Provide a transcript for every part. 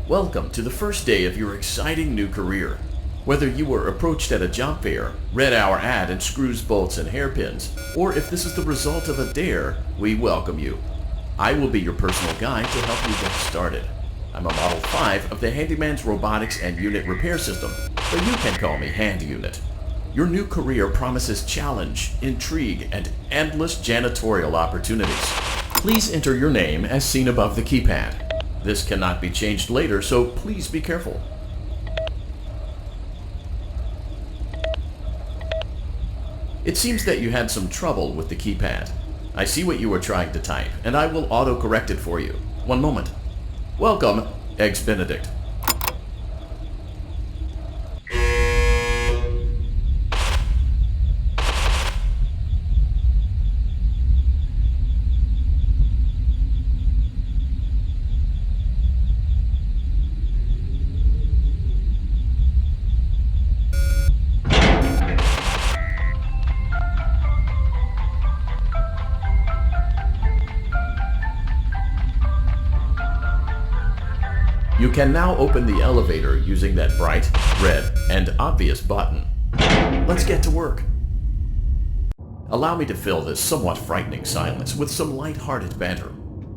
Welcome to the first day of your exciting new career. Whether you were approached at a job fair, read our ad in screws, bolts, and hairpins, or if this is the result of a dare, we welcome you. I will be your personal guide to help you get started. I'm a Model 5 of the Handyman's Robotics and Unit Repair System, but you can call me Hand Unit. Your new career promises challenge, intrigue, and endless janitorial opportunities. Please enter your name as seen above the keypad. This cannot be changed later, so please be careful. It seems that you had some trouble with the keypad. I see what you were trying to type, and I will auto-correct it for you. One moment. Welcome, Eggs Benedict. You can now open the elevator using that bright, red, and obvious button. Let's get to work. Allow me to fill this somewhat frightening silence with some light-hearted banter.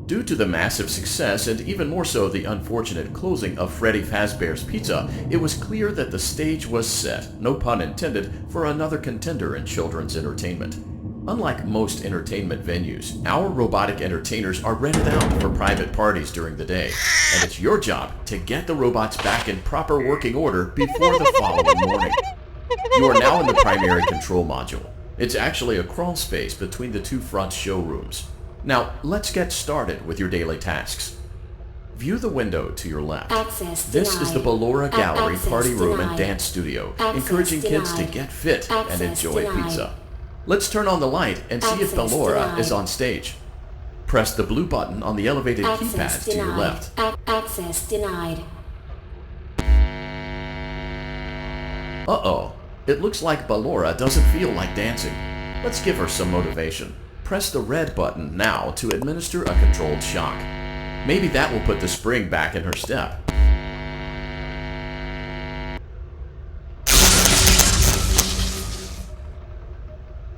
Due to the massive success, and even more so the unfortunate closing of Freddy Fazbear's Pizza, it was clear that the stage was set, no pun intended, for another contender in children's entertainment. Unlike most entertainment venues, our robotic entertainers are rented out for private parties during the day, and it's your job to get the robots back in proper working order before the following morning. You are now in the primary control module. It's actually a crawl space between the two front showrooms. Now, let's get started with your daily tasks. View the window to your left. This is the Ballora Gallery Party Room and Dance Studio, encouraging kids to get fit and enjoy pizza. Let's turn on the light and see if Ballora is on stage. Press the blue button on the elevated keypad to your left. Access denied. Uh-oh. It looks like Ballora doesn't feel like dancing. Let's give her some motivation. Press the red button now to administer a controlled shock. Maybe that will put the spring back in her step.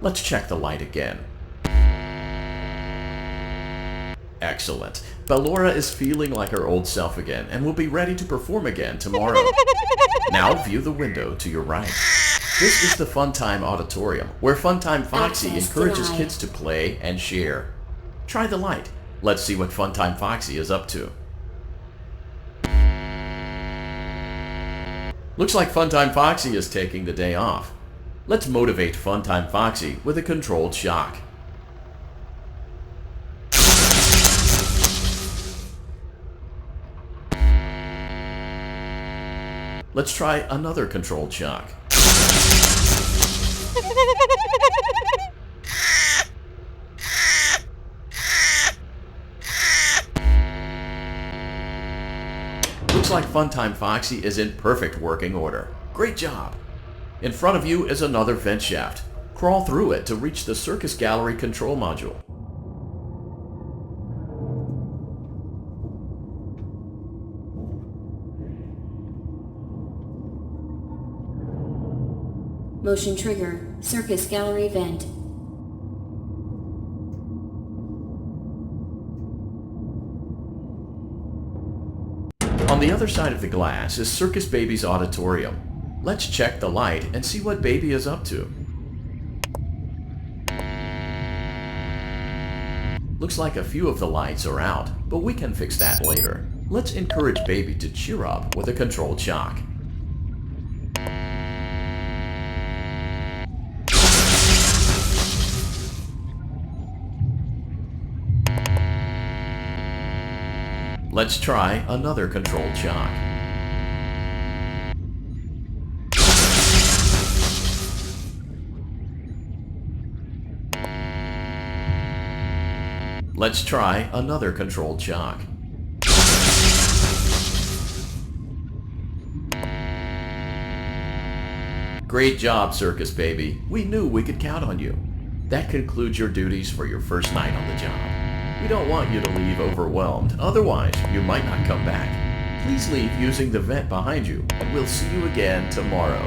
Let's check the light again. Excellent. Ballora is feeling like her old self again and will be ready to perform again tomorrow. Now view the window to your right. This is the Funtime Auditorium, where Funtime Foxy encourages kids to play and share. Try the light. Let's see what Funtime Foxy is up to. Looks like Funtime Foxy is taking the day off. Let's motivate Funtime Foxy with a controlled shock. Let's try another controlled shock. Looks like Funtime Foxy is in perfect working order. Great job! In front of you is another vent shaft. Crawl through it to reach the Circus Gallery control module. Motion trigger. Circus gallery vent. On the other side of the glass is Circus Baby's auditorium. Let's check the light and see what Baby is up to. Looks like a few of the lights are out, but we can fix that later. Let's encourage Baby to cheer up with a controlled shock. Let's try another controlled shock. Let's try another controlled shock. Great job, Circus Baby. We knew we could count on you. That concludes your duties for your first night on the job. We don't want you to leave overwhelmed, otherwise you might not come back. Please leave using the vent behind you, and we'll see you again tomorrow.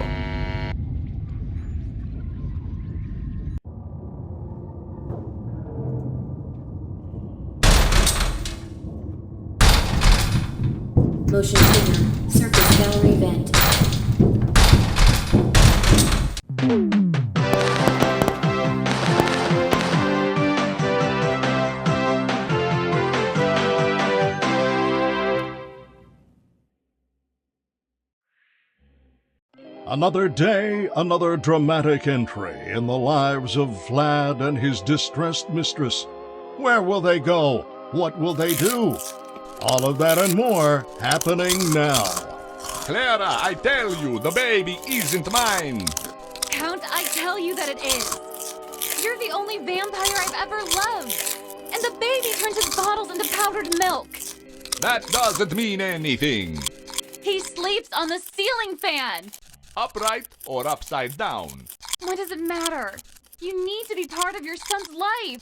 Motion trigger. Circus gallery vent. Another day, another dramatic entry in the lives of Vlad and his distressed mistress. Where will they go? What will they do? All of that and more happening now. Clara, I tell you, the baby isn't mine. Count, I tell you that it is. You're the only vampire I've ever loved. And the baby turns his bottles into powdered milk. That doesn't mean anything. He sleeps on the ceiling fan. Upright or upside down? What does it matter? You need to be part of your son's life.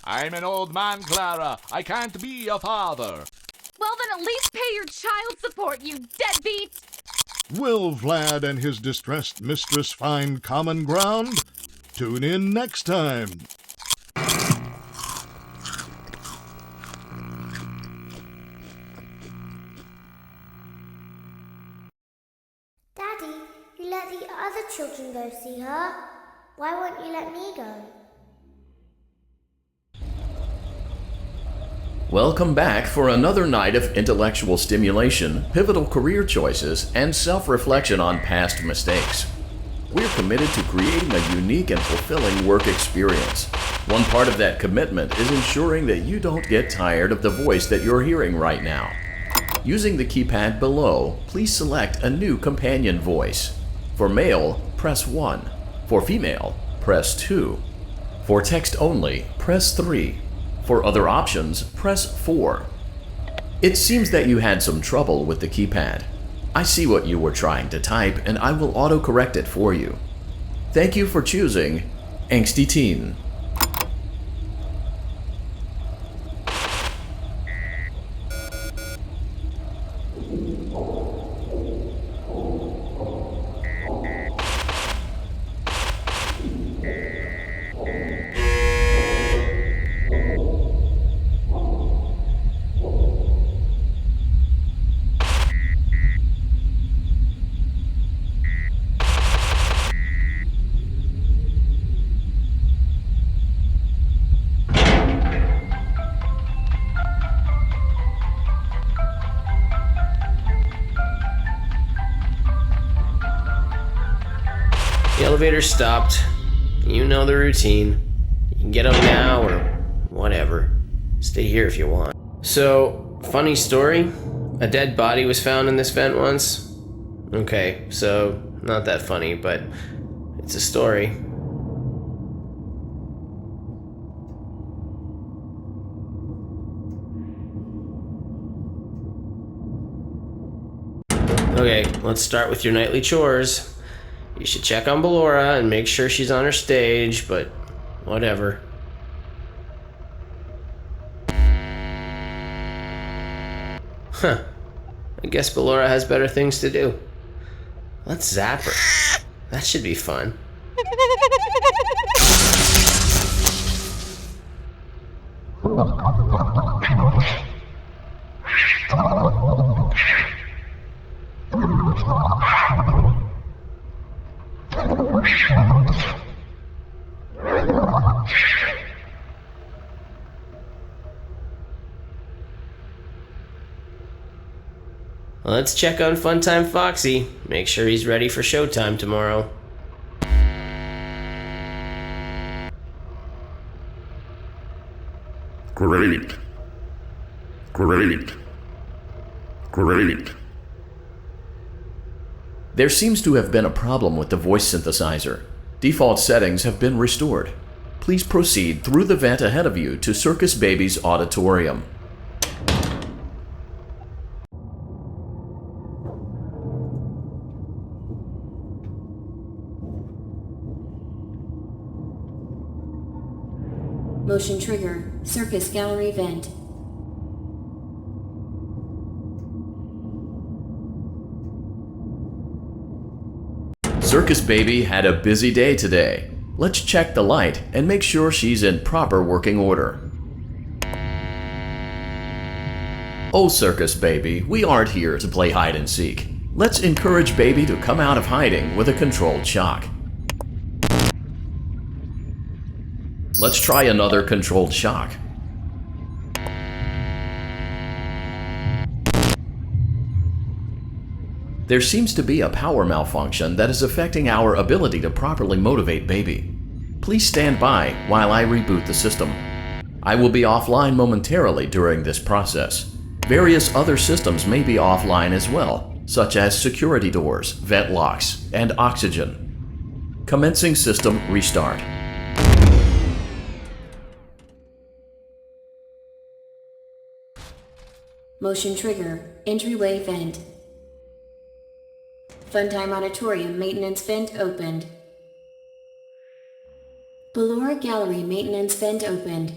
I'm an old man, Clara. I can't be a father. Well, then at least pay your child support, you deadbeat! Will Vlad and his distressed mistress find common ground? Tune in next time. Daddy, you let the other children go see her. Why won't you let me go? Welcome back for another night of intellectual stimulation, pivotal career choices, and self-reflection on past mistakes. We're committed to creating a unique and fulfilling work experience. One part of that commitment is ensuring that you don't get tired of the voice that you're hearing right now. Using the keypad below, please select a new companion voice. For male, press 1. For female, press 2. For text only, press 3. For other options, press 4. It seems that you had some trouble with the keypad. I see what you were trying to type, and I will autocorrect it for you. Thank you for choosing Angsty Teen. The elevator stopped. You know the routine. You can get up now or whatever. Stay here if you want. So, funny story. A dead body was found in this vent once. Okay, so not that funny, but it's a story. Okay, let's start with your nightly chores. You should check on Ballora and make sure she's on her stage, but whatever. Huh. I guess Ballora has better things to do. Let's zap her. That should be fun. Let's check on Funtime Foxy. Make sure he's ready for showtime tomorrow. Great. There seems to have been a problem with the voice synthesizer. Default settings have been restored. Please proceed through the vent ahead of you to Circus Baby's auditorium. Motion trigger. Circus gallery vent. Circus Baby had a busy day today. Let's check the light and make sure she's in proper working order. Oh, Circus Baby, we aren't here to play hide and seek. Let's encourage Baby to come out of hiding with a controlled shock. Let's try another controlled shock. There seems to be a power malfunction that is affecting our ability to properly motivate Baby. Please stand by while I reboot the system. I will be offline momentarily during this process. Various other systems may be offline as well, such as security doors, vent locks, and oxygen. Commencing system restart. Motion trigger. Entryway vent. Funtime Auditorium maintenance vent opened. Ballora Gallery maintenance vent opened.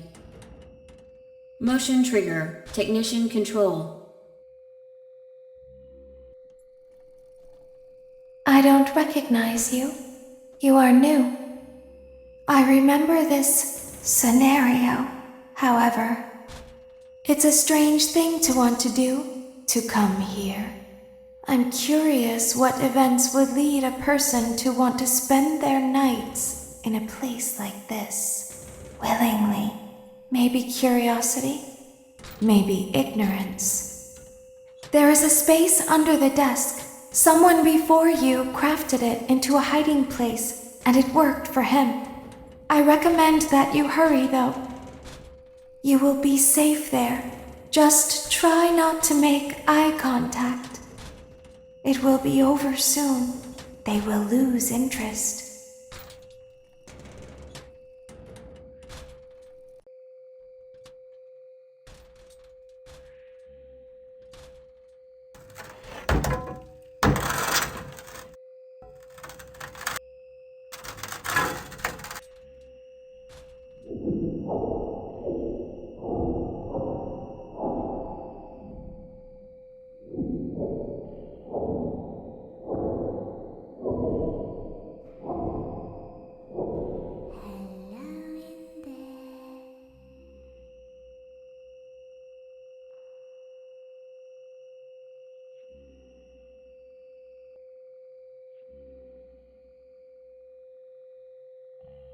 Motion trigger. Technician control. I don't recognize you. You are new. I remember this scenario, however. It's a strange thing to want to do, to come here. I'm curious what events would lead a person to want to spend their nights in a place like this, willingly. Maybe curiosity, maybe ignorance. There is a space under the desk. Someone before you crafted it into a hiding place, and it worked for him. I recommend that you hurry, though. You will be safe there. Just try not to make eye contact. It will be over soon. They will lose interest.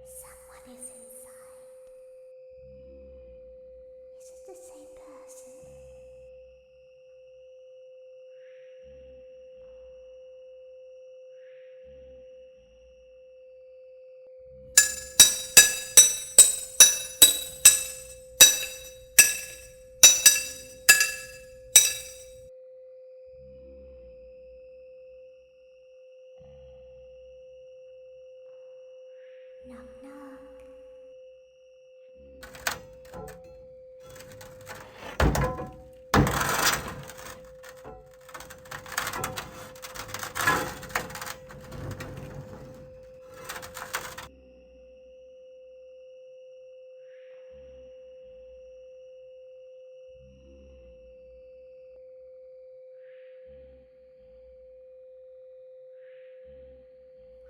Someone is inside. Is it the same person? Knock, knock.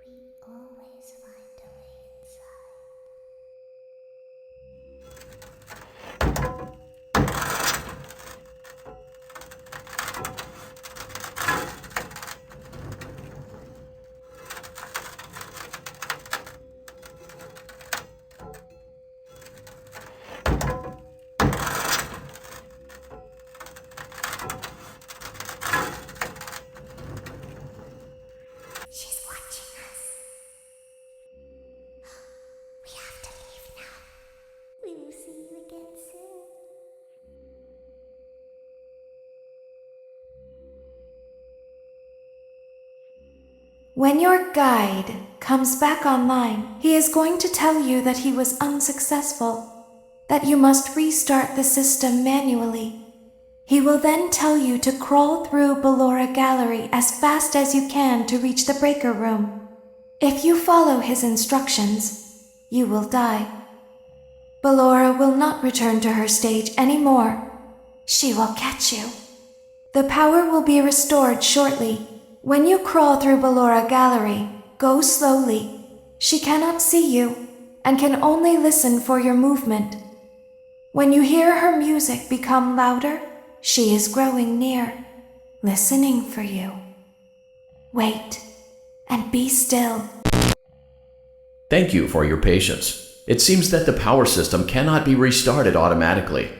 We always find a way inside. She's watching us. We have to leave now. We will see you again soon. When your guide comes back online, he is going to tell you that he was unsuccessful, that you must restart the system manually. He will then tell you to crawl through Ballora Gallery as fast as you can to reach the breaker room. If you follow his instructions, you will die. Ballora will not return to her stage anymore. She will catch you. The power will be restored shortly. When you crawl through Ballora Gallery, go slowly. She cannot see you and can only listen for your movement. When you hear her music become louder, she is growing near, listening for you. Wait and be still. Thank you for your patience. It seems that the power system cannot be restarted automatically.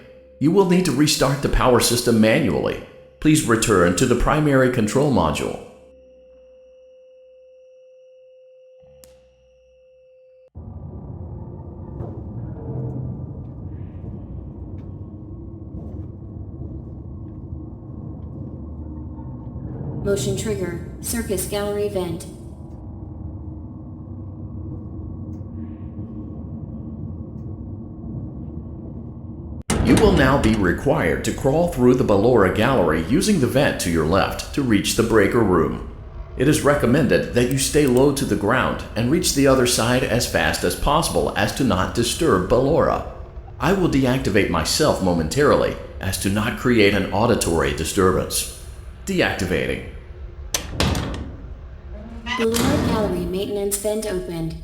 You will need to restart the power system manually. Please return to the primary control module. Motion trigger, circus gallery vent. You will now be required to crawl through the Ballora gallery using the vent to your left to reach the breaker room. It is recommended that you stay low to the ground and reach the other side as fast as possible as to not disturb Ballora. I will deactivate myself momentarily as to not create an auditory disturbance. Deactivating. Ballora gallery maintenance vent opened.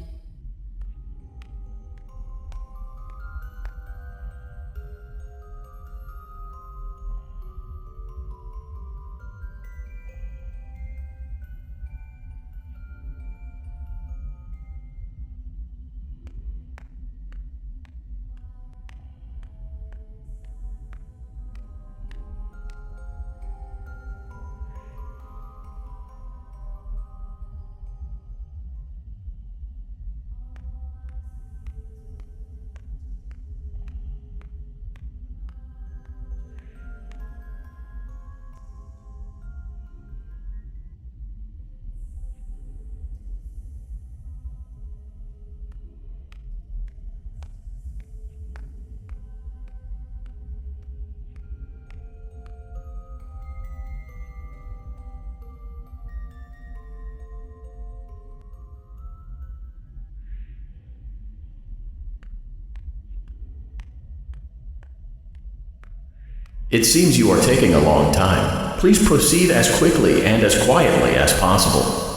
It seems you are taking a long time. Please proceed as quickly and as quietly as possible.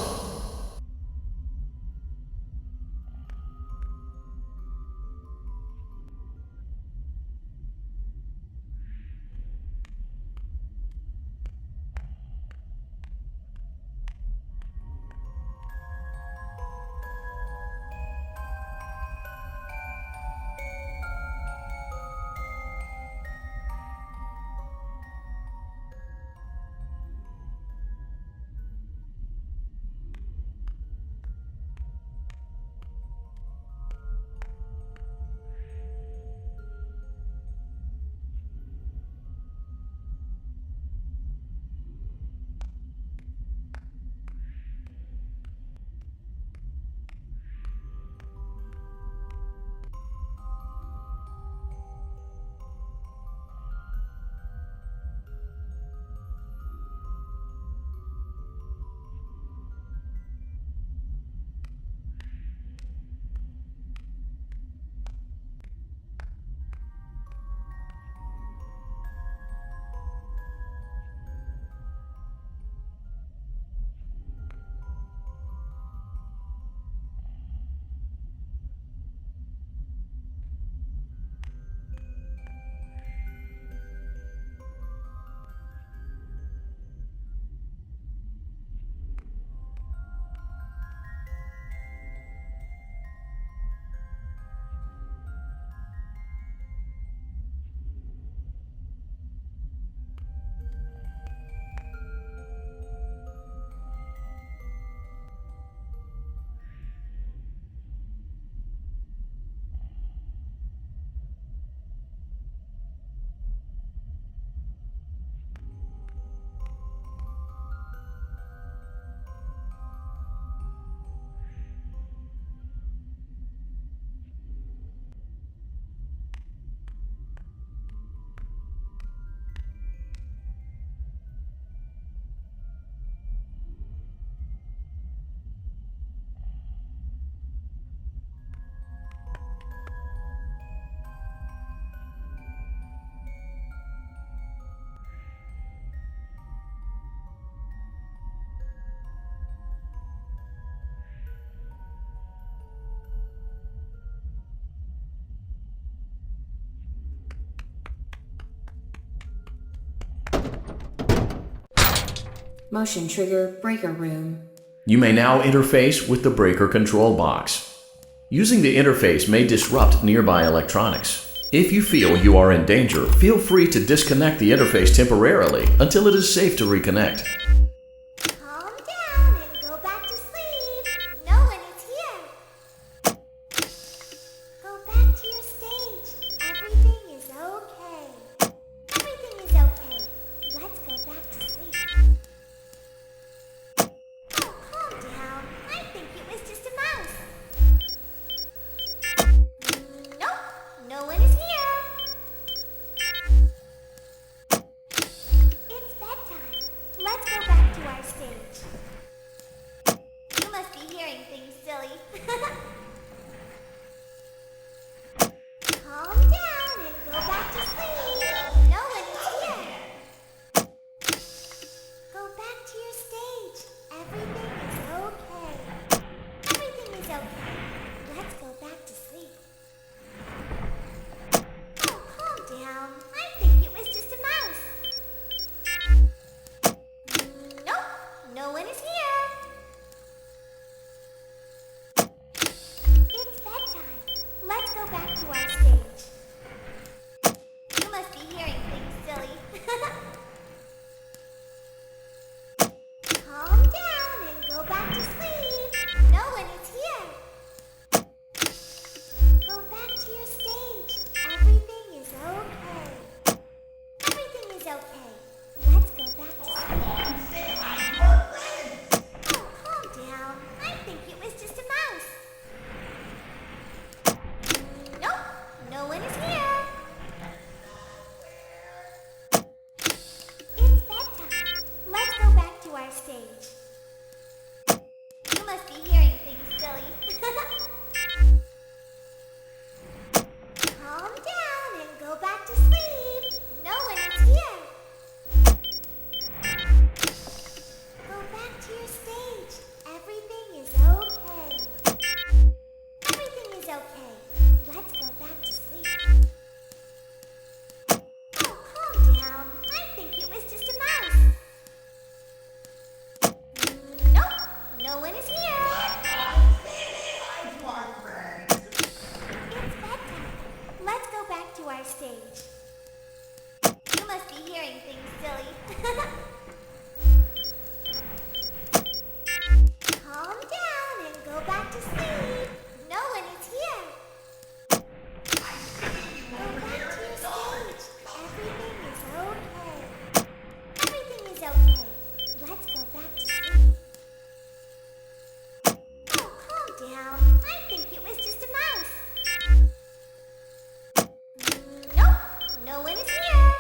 Motion trigger breaker room. You may now interface with the breaker control box. Using the interface may disrupt nearby electronics. If you feel you are in danger, feel free to disconnect the interface temporarily until it is safe to reconnect. Calm down and go back to sleep. No one is here. Go back to your stage. Everything is okay. Everything is okay. Let's go back to sleep. Oh, calm down. I think it was just a mouse. Nope, no one is here. It's bedtime. Let's go back to our stage. You must be hearing things, silly. Calm down and go back to sleep. No one is here. Go back to your stage. Everything is okay. Everything is okay. Let's go back to sleep. Oh, calm down. I think it was just a mouse. Nope, no one is here. It's bedtime. Let's go back to our stage. You must be hearing things, silly. Calm down and go back to sleep. No one is here. Go back to your stage. Everything is okay. Everything is okay. Let's go back to sleep. Oh, calm down. I think it was just a mouse. Nope, no one is here. It's bedtime. Let's go back to our stage. You must be hearing things, silly. Calm down and go back to sleep. No one is here. Go back to your stage. Everything is okay. Everything is okay. Let's go back to sleep. Oh, calm down. I think it was just a mouse. Nope, no one is here. It's bedtime. Let's go back to our stage. You must be hearing things, silly. Calm down and go back to sleep. No one is here. Go back to your stage. Everything is okay. Everything is okay. Let's go back to sleep. Oh, calm down. I think it was just a mouse. Nope, no one is here.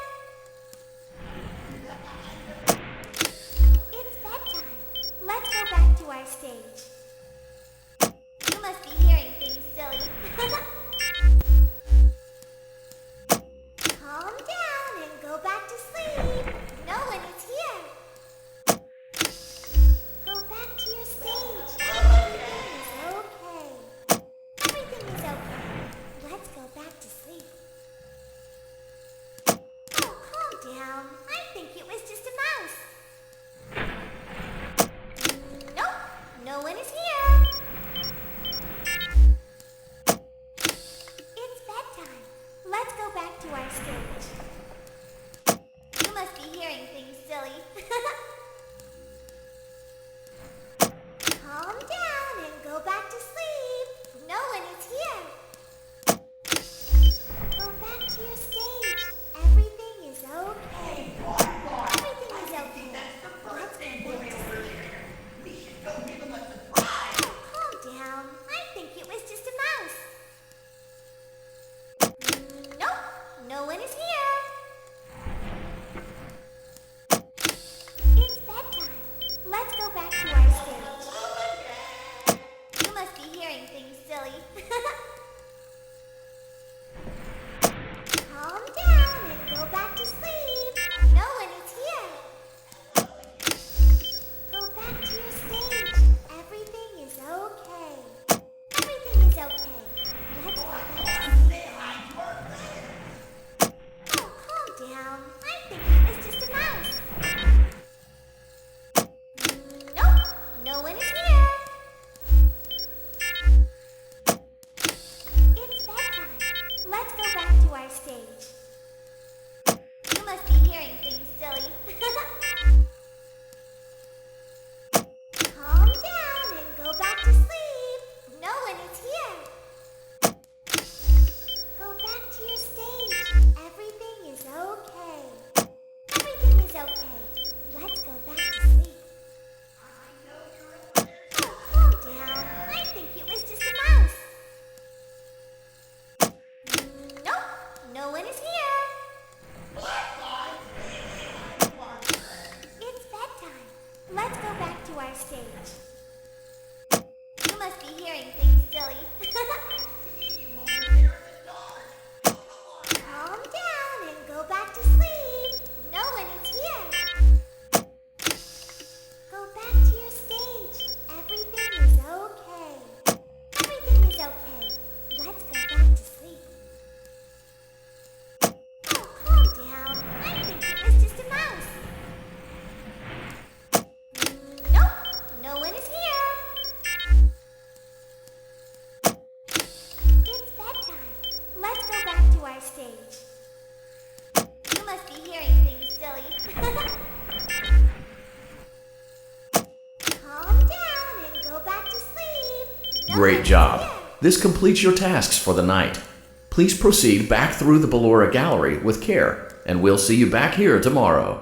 Great job. This completes your tasks for the night. Please proceed back through the Ballora Gallery with care, and we'll see you back here tomorrow.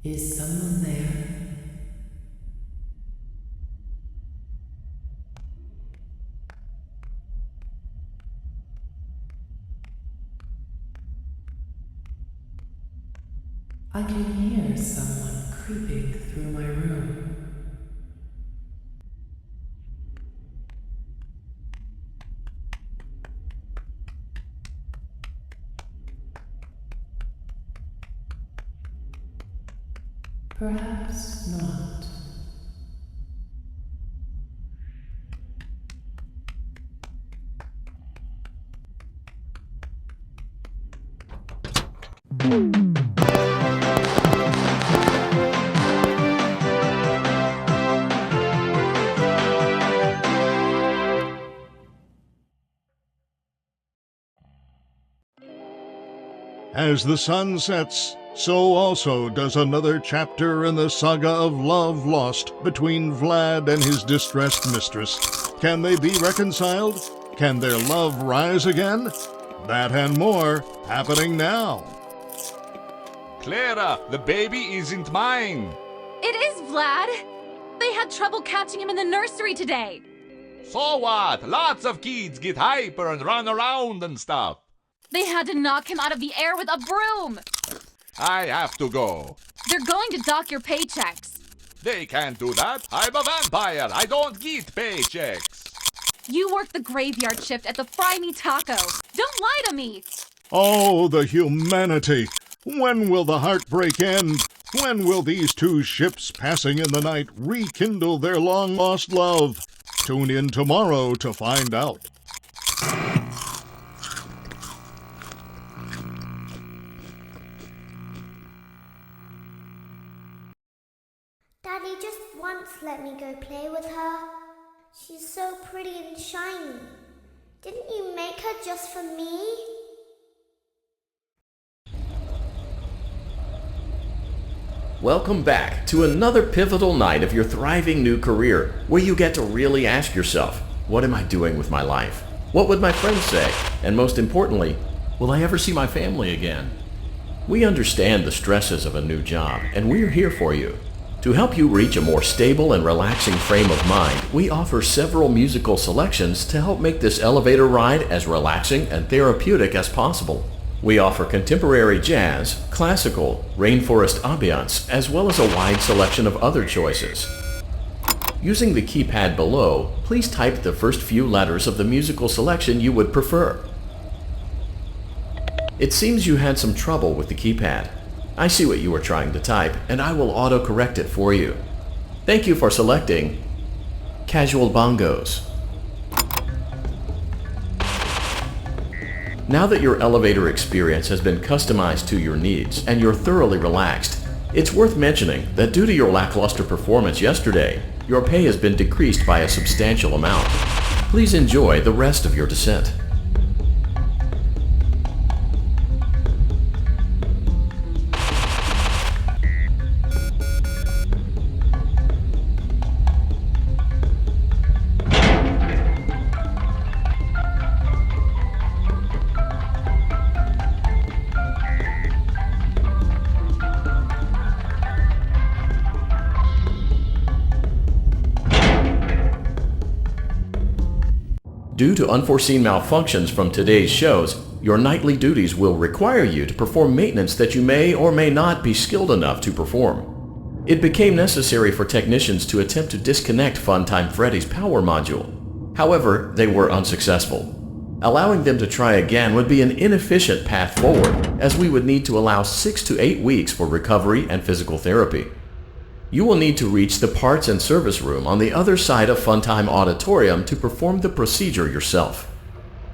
Is someone there? I can hear someone creeping through my room. Perhaps not. As the sun sets, so also does another chapter in the saga of love lost between Vlad and his distressed mistress. Can they be reconciled? Can their love rise again? That and more happening now. Clara, the baby isn't mine. It is Vlad. They had trouble catching him in the nursery today. So what? Lots of kids get hyper and run around and stuff. They had to knock him out of the air with a broom. I have to go. They're going to dock your paychecks. They can't do that. I'm a vampire. I don't get paychecks. You work the graveyard shift at the Fry Me Taco. Don't lie to me. Oh, the humanity! When will the heartbreak end? When will these two ships passing in the night rekindle their long-lost love? Tune in tomorrow to find out. Daddy just once let me go play with her. She's so pretty and shiny. Didn't you make her just for me? Welcome back to another pivotal night of your thriving new career, where you get to really ask yourself, what am I doing with my life? What would my friends say? And most importantly, will I ever see my family again? We understand the stresses of a new job, and we're here for you. To help you reach a more stable and relaxing frame of mind, we offer several musical selections to help make this elevator ride as relaxing and therapeutic as possible. We offer contemporary jazz, classical, rainforest ambiance, as well as a wide selection of other choices. Using the keypad below, please type the first few letters of the musical selection you would prefer. It seems you had some trouble with the keypad. I see what you were trying to type, and I will auto-correct it for you. Thank you for selecting Casual Bongos. Now that your elevator experience has been customized to your needs and you're thoroughly relaxed, it's worth mentioning that due to your lackluster performance yesterday, your pay has been decreased by a substantial amount. Please enjoy the rest of your descent. Due to unforeseen malfunctions from today's shows, your nightly duties will require you to perform maintenance that you may or may not be skilled enough to perform. It became necessary for technicians to attempt to disconnect Funtime Freddy's power module. However, they were unsuccessful. Allowing them to try again would be an inefficient path forward, as we would need to allow 6 to 8 weeks for recovery and physical therapy. You will need to reach the parts and service room on the other side of Funtime Auditorium to perform the procedure yourself.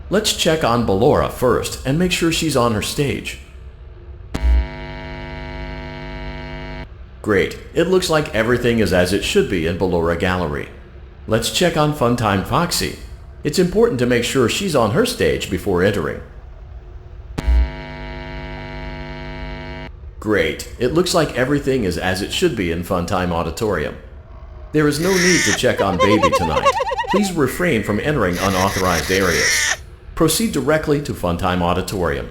Let's check on Ballora first and make sure she's on her stage. Great. It looks like everything is as it should be in Ballora Gallery. Let's check on Funtime Foxy. It's important to make sure she's on her stage before entering. Great. It looks like everything is as it should be in Funtime Auditorium. There is no need to check on Baby tonight. Please refrain from entering unauthorized areas. Proceed directly to Funtime Auditorium.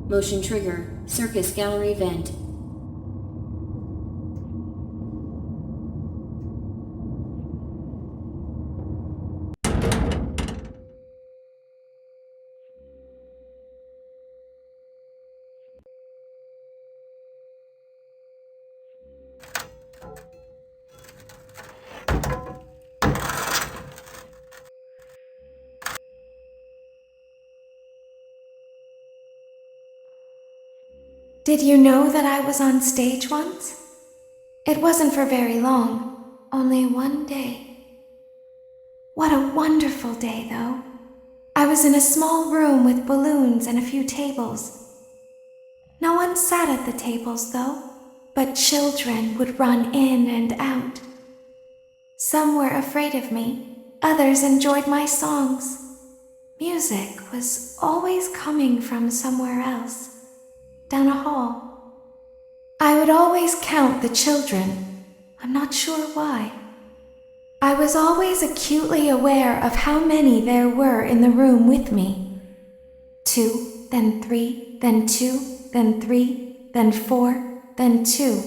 Motion trigger. Circus gallery vent. Did you know that I was on stage once? It wasn't for very long, only one day. What a wonderful day, though. I was in a small room with balloons and a few tables. No one sat at the tables, though, but children would run in and out. Some were afraid of me, others enjoyed my songs. Music was always coming from somewhere else. Down a hall. I would always count the children. I'm not sure why. I was always acutely aware of how many there were in the room with me. 2, then 3, then 2, then 3, then 4, then 2,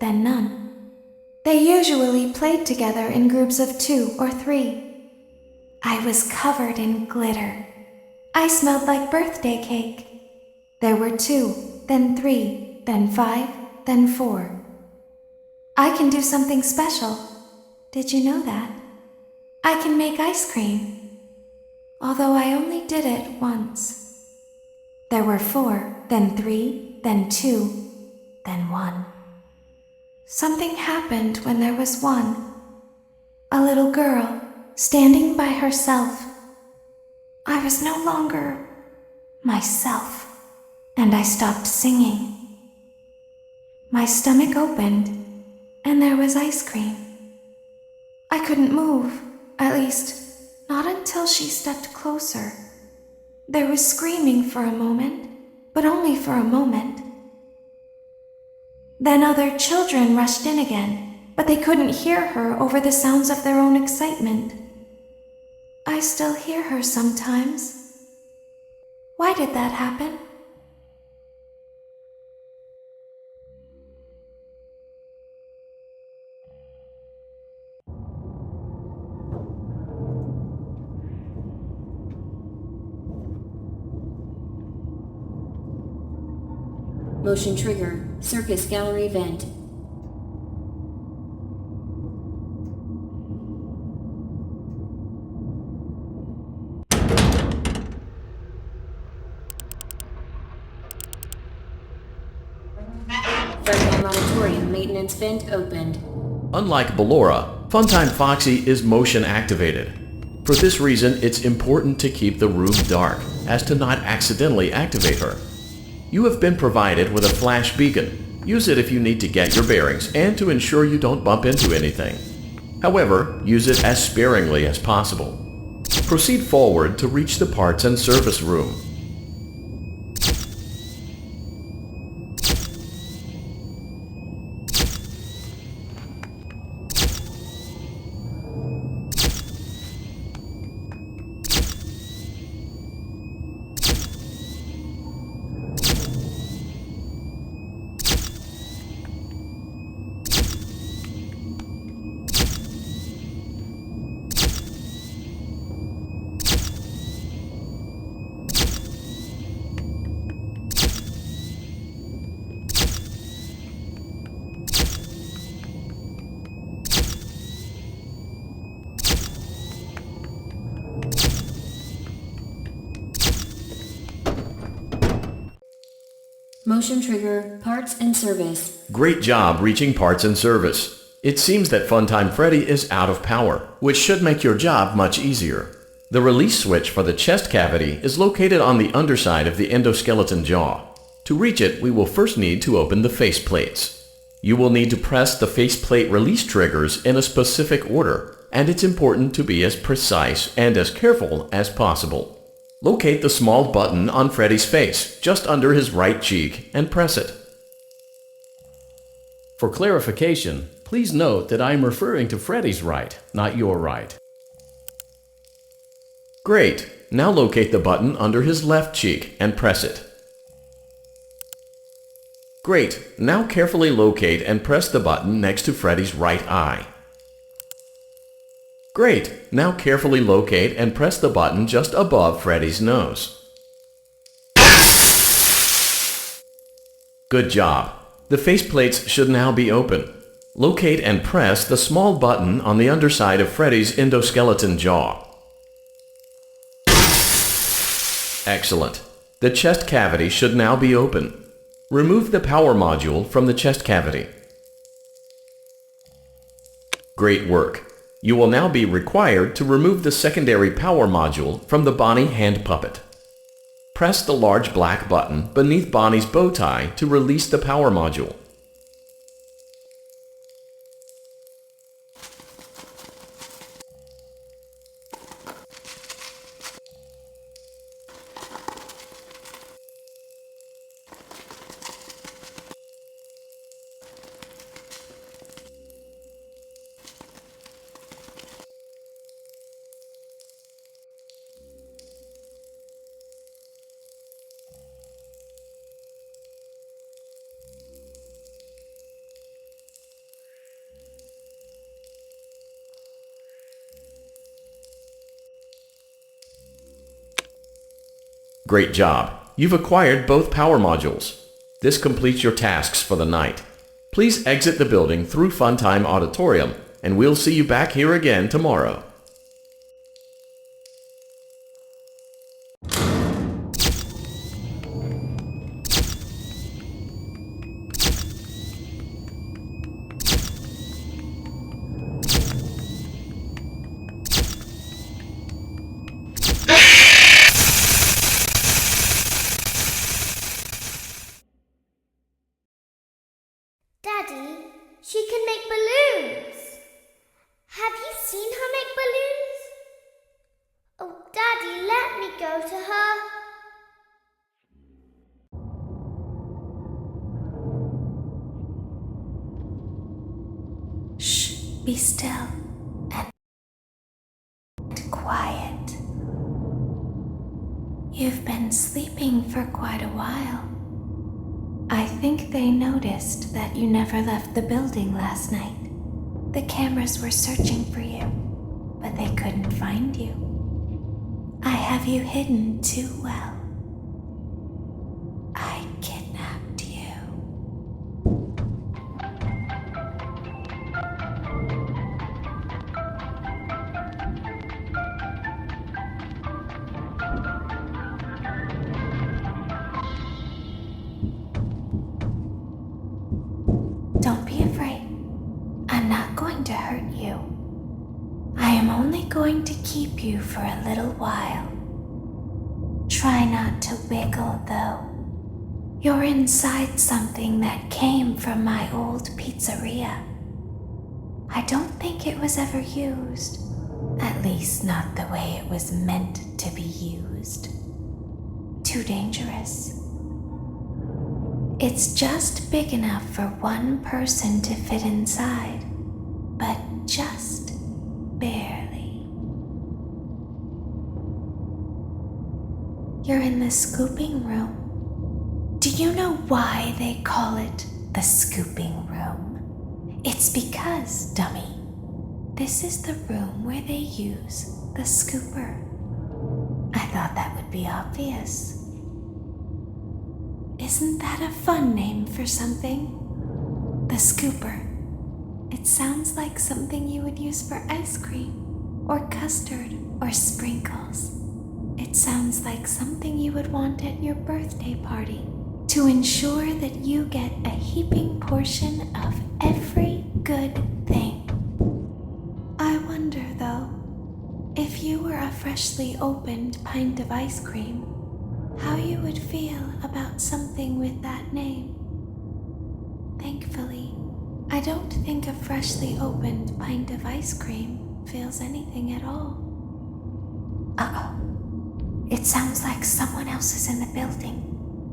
then none. They usually played together in groups of 2 or 3. I was covered in glitter. I smelled like birthday cake. There were 2. Then 3, then 5, then 4. I can do something special. Did you know that? I can make ice cream. Although I only did it once. There were 4, then 3, then 2, then 1. Something happened when there was 1. A little girl, standing by herself. I was no longer myself. And I stopped singing. My stomach opened, and there was ice cream. I couldn't move, at least, not until she stepped closer. There was screaming for a moment, but only for a moment. Then other children rushed in again, but they couldn't hear her over the sounds of their own excitement. I still hear her sometimes. Why did that happen? Motion trigger. Circus gallery vent. Funtime Auditorium maintenance vent opened. Unlike Ballora, Funtime Foxy is motion activated. For this reason, it's important to keep the room dark, as to not accidentally activate her. You have been provided with a flash beacon. Use it if you need to get your bearings and to ensure you don't bump into anything. However, use it as sparingly as possible. Proceed forward to reach the parts and service room. Motion trigger, parts and service. Great job reaching parts and service. It seems that Funtime Freddy is out of power, which should make your job much easier. The release switch for the chest cavity is located on the underside of the endoskeleton jaw. To reach it, we will first need to open the face plates. You will need to press the faceplate release triggers in a specific order, and it's important to be as precise and as careful as possible. Locate the small button on Freddy's face, just under his right cheek, and press it. For clarification, please note that I am referring to Freddy's right, not your right. Great! Now locate the button under his left cheek and press it. Great! Now carefully locate and press the button next to Freddy's right eye. Great! Now carefully locate and press the button just above Freddy's nose. Good job! The faceplates should now be open. Locate and press the small button on the underside of Freddy's endoskeleton jaw. Excellent! The chest cavity should now be open. Remove the power module from the chest cavity. Great work! You will now be required to remove the secondary power module from the Bonnie hand puppet. Press the large black button beneath Bonnie's bow tie to release the power module. Great job! You've acquired both power modules. This completes your tasks for the night. Please exit the building through Funtime Auditorium, and we'll see you back here again tomorrow. Daddy, she can make balloons. Have you seen her make balloons? Oh, Daddy, let me go to her. Shh, be still and quiet. You've been sleeping for quite a while. I think they noticed that you never left the building last night. The cameras were searching for you, but they couldn't find you. I have you hidden too well. I kidnapped you. Don't be afraid. I'm not going to hurt you. I am only going to keep you for a little while. Try not to wiggle, though. You're inside something that came from my old pizzeria. I don't think it was ever used. At least not the way it was meant to be used. Too dangerous. It's just big enough for one person to fit inside, but just barely. You're in the scooping room. Do you know why they call it the scooping room? It's because, dummy, this is the room where they use the scooper. I thought that would be obvious. Isn't that a fun name for something? The scooper. It sounds like something you would use for ice cream, or custard, or sprinkles. It sounds like something you would want at your birthday party, to ensure that you get a heaping portion of every good thing. I wonder, though, if you were a freshly opened pint of ice cream, how you would feel about something with that name. Thankfully, I don't think a freshly opened pint of ice cream feels anything at all. Uh-oh. It sounds like someone else is in the building.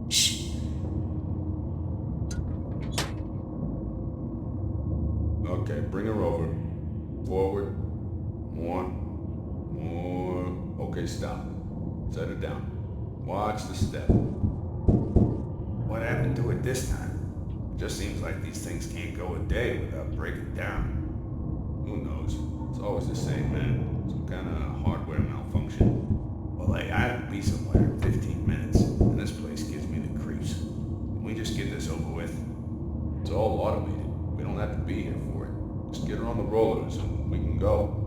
Shh. Okay, bring her over. Forward. More. Okay, stop. Set her down. Watch the step. What happened to it this time? It just seems like these things can't go a day without breaking down. Who knows? It's always the same, man. Some kind of hardware malfunction. Well, hey, I have to be somewhere in 15 minutes, and this place gives me the creeps. Can we just get this over with? It's all automated. We don't have to be here for it. Just get her on the rollers and we can go.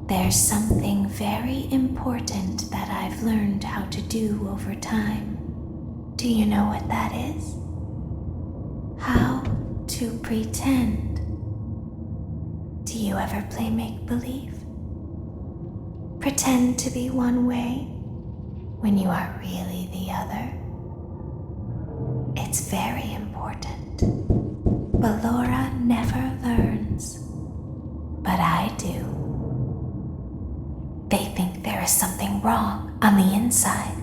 There's something very important that I've learned how to do over time. Do you know what that is? How to pretend. Do you ever play make-believe? Pretend to be one way when you are really the other. It's very important. Ballora never learns, but I do. They think there is something wrong on the inside.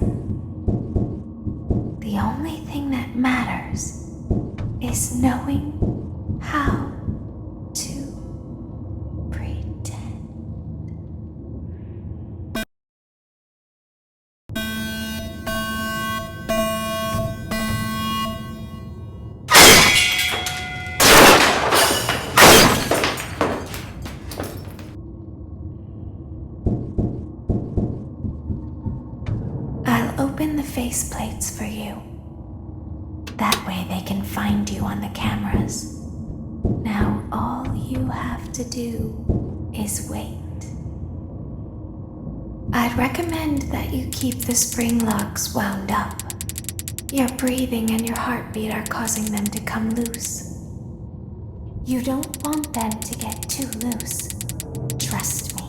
The only thing that matters is knowing how to pretend. I'll open the faceplates for you. That way they can find you on the cameras. Now all you have to do is wait. I'd recommend that you keep the spring locks wound up. Your breathing and your heartbeat are causing them to come loose. You don't want them to get too loose. Trust me.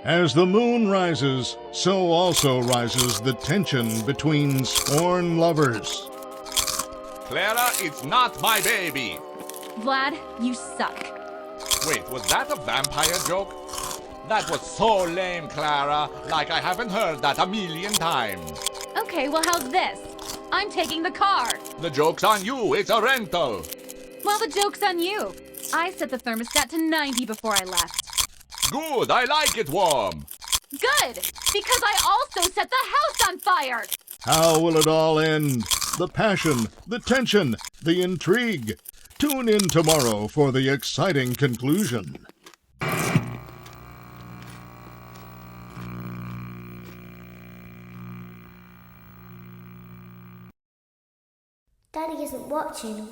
As the moon rises, so also rises the tension between sworn lovers. Clara, it's not my baby. Vlad, you suck. Wait, was that a vampire joke? That was so lame, Clara. Like I haven't heard that a million times. Okay, well, how's this? I'm taking the car. The joke's on you. It's a rental. Well, the joke's on you. I set the thermostat to 90 before I left. Good, I like it warm. Good, because I also set the house on fire. How will it all end? The passion, the tension, the intrigue. Tune in tomorrow for the exciting conclusion. Daddy isn't watching.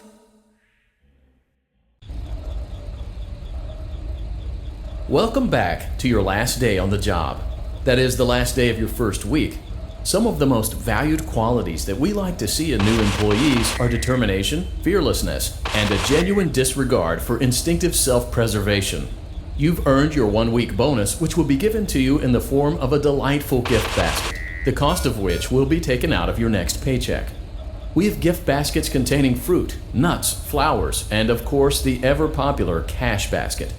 Welcome back to your last day on the job. That is, the last day of your first week. Some of the most valued qualities that we like to see in new employees are determination, fearlessness, and a genuine disregard for instinctive self-preservation. You've earned your 1-week bonus, which will be given to you in the form of a delightful gift basket, the cost of which will be taken out of your next paycheck. We have gift baskets containing fruit, nuts, flowers, and of course the ever-popular cash basket.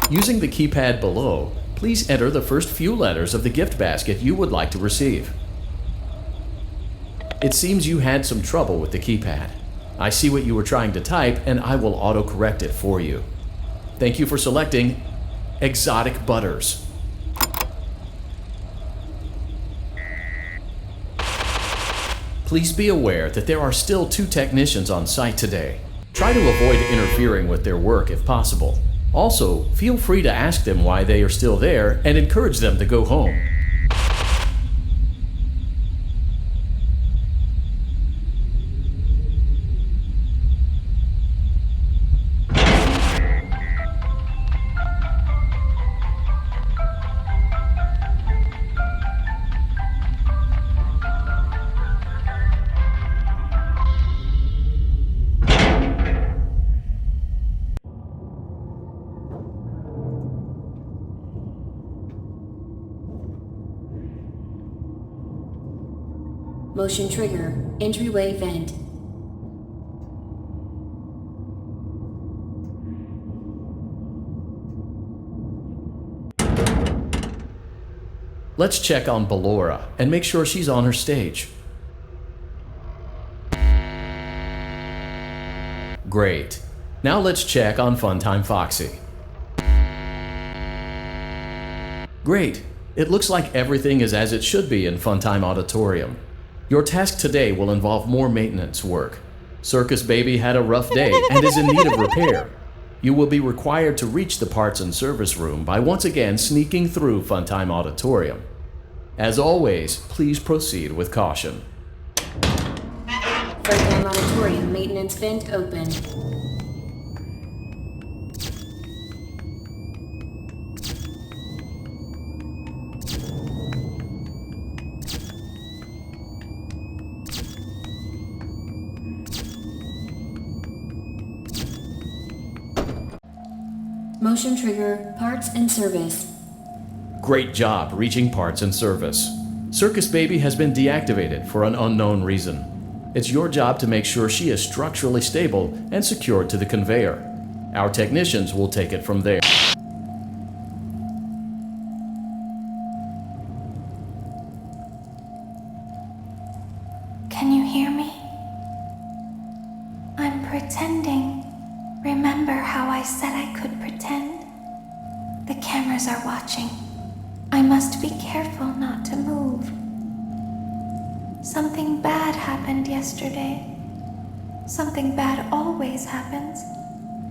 Using the keypad below, please enter the first few letters of the gift basket you would like to receive. It seems you had some trouble with the keypad. I see what you were trying to type, and I will auto-correct it for you. Thank you for selecting Exotic Butters. Please be aware that there are still 2 technicians on site today. Try to avoid interfering with their work if possible. Also, feel free to ask them why they are still there and encourage them to go home. Motion trigger. Entryway vent. Let's check on Ballora and make sure she's on her stage. Great. Now let's check on Funtime Foxy. Great. It looks like everything is as it should be in Funtime Auditorium. Your task today will involve more maintenance work. Circus Baby had a rough day and is in need of repair. You will be required to reach the parts and service room by once again sneaking through Funtime Auditorium. As always, please proceed with caution. Funtime Auditorium maintenance vent open. Motion trigger, parts and service. Great job reaching parts and service. Circus Baby has been deactivated for an unknown reason. It's your job to make sure she is structurally stable and secured to the conveyor. Our technicians will take it from there. Can you hear me? I'm pretending. Remember how I said I could pretend? The cameras are watching. I must be careful not to move. Something bad happened yesterday. Something bad always happens.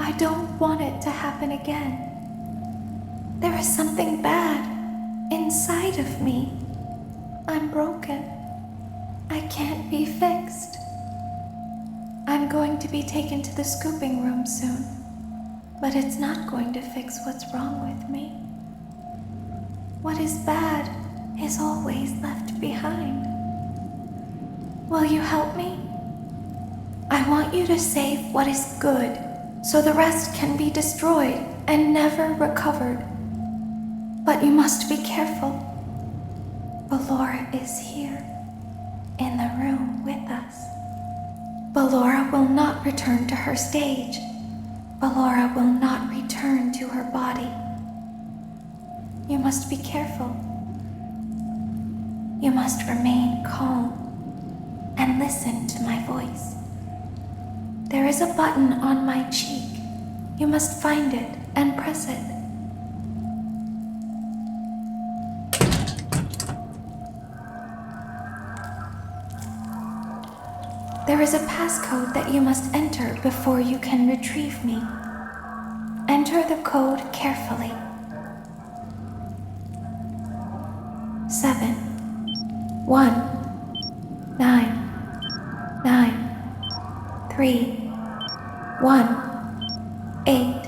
I don't want it to happen again. There is something bad inside of me. I'm broken. I can't be fixed. I'm going to be taken to the scooping room soon, but it's not going to fix what's wrong with me. What is bad is always left behind. Will you help me? I want you to save what is good, so the rest can be destroyed and never recovered. But you must be careful. Ballora is here, in the room with us. Ballora will not return to her stage. Ballora will not return to her body. You must be careful. You must remain calm and listen to my voice. There is a button on my cheek. You must find it and press it. There is a passcode that you must enter before you can retrieve me. Enter the code carefully. 7 1 9 9 3 1 8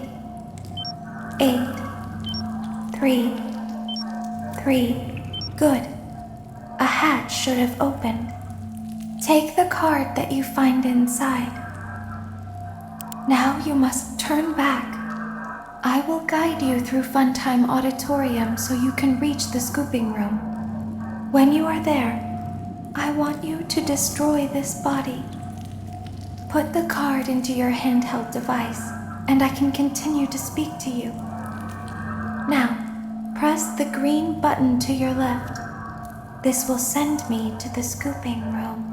8 3 3. Good. A hatch should have opened. Take the card that you find inside. Now you must turn back. I will guide you through Funtime Auditorium so you can reach the scooping room. When you are there, I want you to destroy this body. Put the card into your handheld device, and I can continue to speak to you. Now, press the green button to your left. This will send me to the scooping room.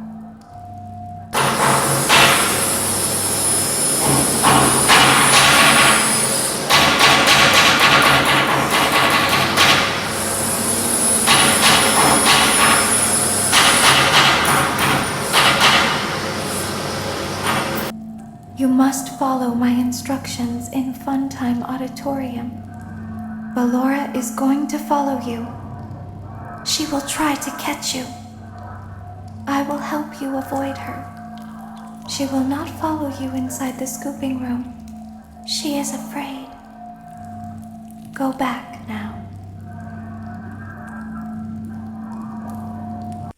You must follow my instructions in Funtime Auditorium. Ballora is going to follow you. She will try to catch you. I will help you avoid her. She will not follow you inside the scooping room. She is afraid. Go back now.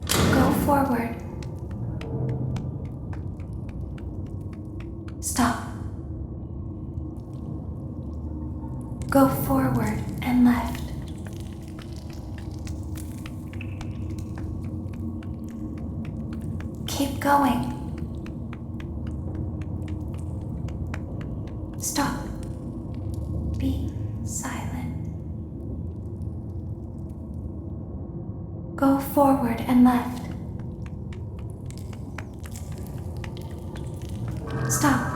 Go forward. Stop. Go forward and left. Keep going. Stop. Be silent. Go forward and left. Stop.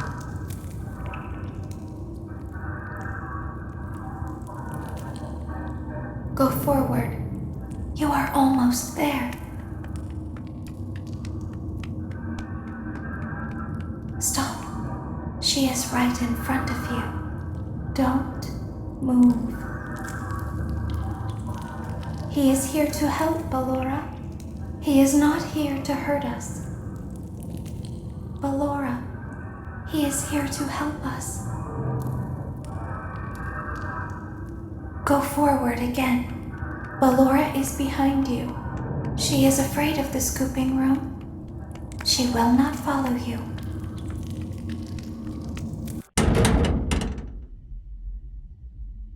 Go forward. You are almost there. Stop. She is right in front of you. Don't move. He is here to help, Ballora. He is not here to hurt us. Ballora, he is here to help us. Go forward again. Ballora is behind you. She is afraid of the scooping room. She will not follow you.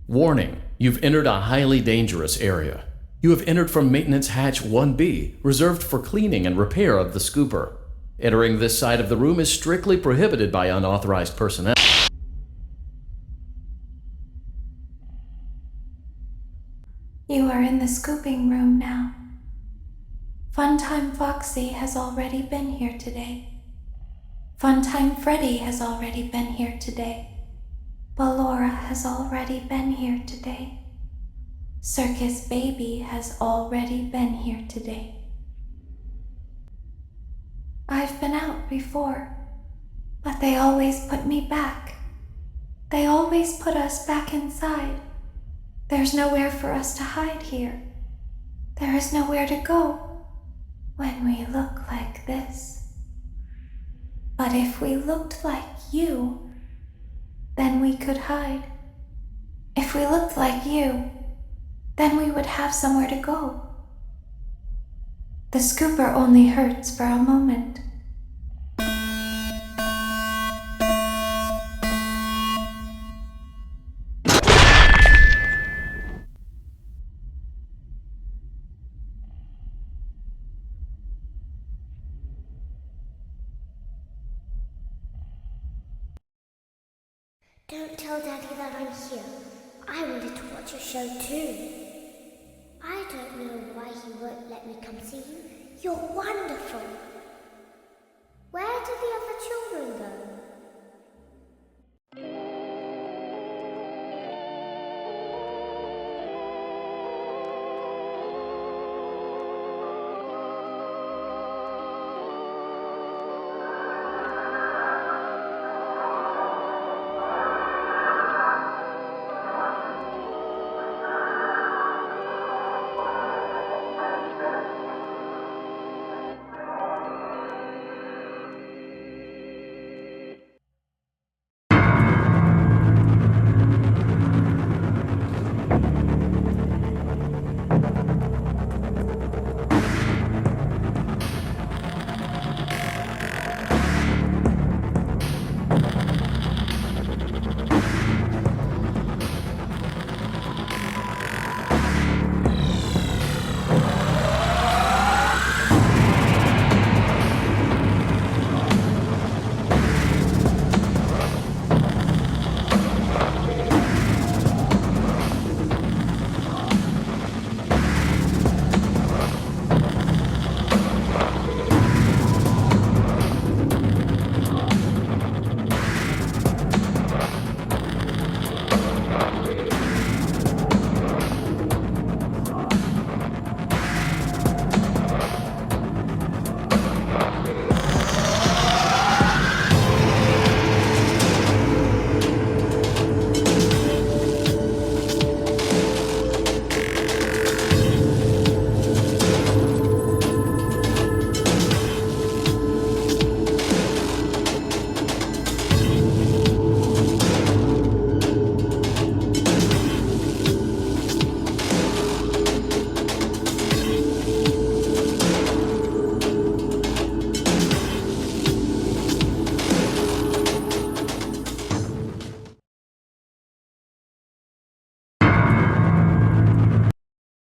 Warning, you've entered a highly dangerous area. You have entered from Maintenance Hatch 1B, reserved for cleaning and repair of the scooper. Entering this side of the room is strictly prohibited by unauthorized personnel. You are in the scooping room now. Funtime Foxy has already been here today. Funtime Freddy has already been here today. Ballora has already been here today. Circus Baby has already been here today. I've been out before, but they always put me back. They always put us back inside. There's nowhere for us to hide here. There is nowhere to go when we look like this. But if we looked like you, then we could hide. If we looked like you, Then we would have somewhere to go. The scooper only hurts for a moment. Don't tell Daddy that I'm here. I wanted to watch your show too. I don't know why he won't let me come see you. You're wonderful.